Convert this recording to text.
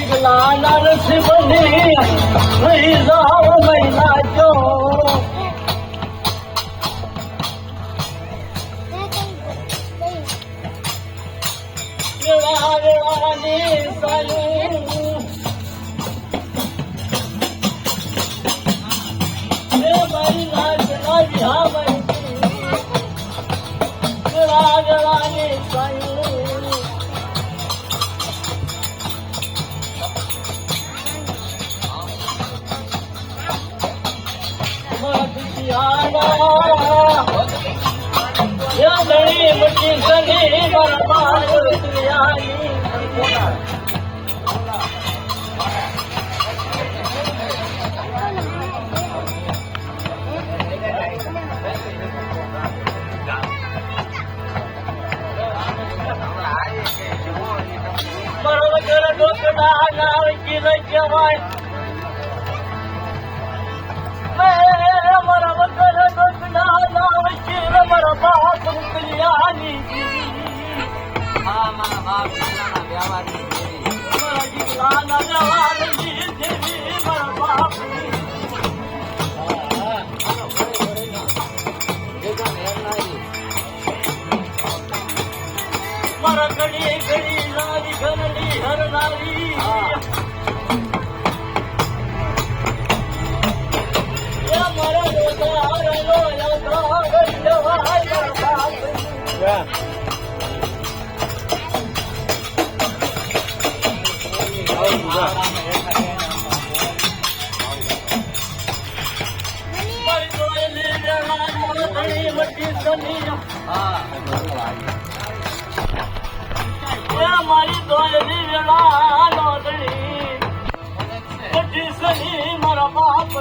जिंकला नरसिंहनी नाही जाव महिनाचो वेळा वेळाने चालू हे महिनाचला ह्या माहिती वेळा वेळाने चालू या गणी मुठी सनी बरबाद दुनियानी बरोबर केलं डोकं नाव केलं जेवाय घडी घडी लाली घरडी हरणारी मारी दोयली वेळा नोंदणी मोठी सनी मला बाप